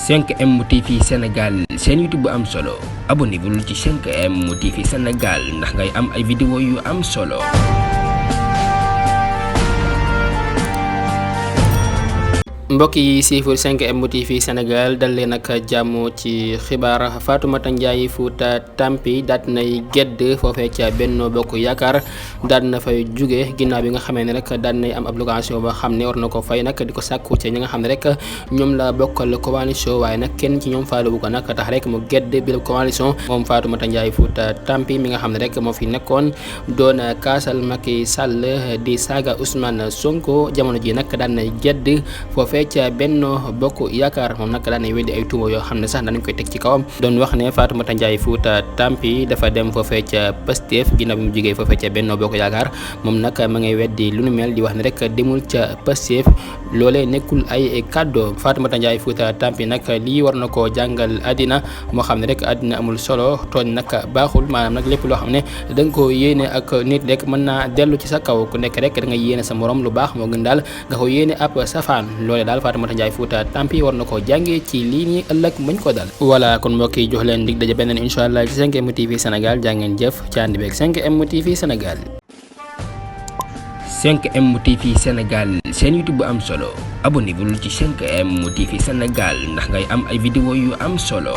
5M TV Sénégal seen YouTube bu am solo abonnez-vous ci 5M TV Sénégal ndax ngay am ay vidéo yu am solo. mbokk yi siifur 5M TV Sénégal dal leen ak jàmm ci xibaar Fatoumata Ndiaye Fouta Tampi daat nay gedd foofee ca Benno Bokk Yaakaar daat na fay jóge ginnaaw bi nga xamee ne rek daat nay am obligation boo xam ne war na ko fay nag di ko sàkku ci ñi nga xam ne rek ñoom la bokkal coalition waaye nag kenn ci ñoom faalewu ko nag tax rek mu gedd bi la coalition moom Fatoumata Ndiaye Fouta Tampi mi nga xam ne rek moo fi nekkoon doon kaasal Macky Sall di saaga Ousmane Sonko jamono ji nag daat nay gedd foofee ca Benno Bokk Yaakaar moom nag daanay weddi ay tuuma yoo xam ne sax danañ koy teg ci kawam doon wax ne Fatoumata Ndiaye Fouta Tampi dafa dem foofee ca Pastef ginnaaw bi mu jógee foofee ca Benno Bokk Yaakaar moom nag ma ngay weddi lu nu mel di wax ne rek demul ca Pastef loolee nekkul ay kàddoo Fatoumata Ndiaye Fouta Tampi nag lii war na koo jàngal àddina moo xam ne rek àddina amul solo tooñ nag baaxul maanaam nag lépp loo xam ne da nga ko yéene ak nit rek mën naa dellu ci sa kaw ku nekk rek da nga yéene sa morom lu baax moo gën daal nga ko yéene ab safaan loolee daal Fatoumata Ndiaye Fouta Tampi war na koo jàngee ci lii nii ëllëg bañ ko dal voilà kon mbokk yi jox leen dig daje beneen incha allah ci 5M TV Sénégal jàngeen jëf ci ànd beeg 5M TV Sénégal. 5M TV Sénégal seen YouTube bu am solo abonnez-vous ci 5M TV Sénégal ndax ngay am ay vidéo yu am solo.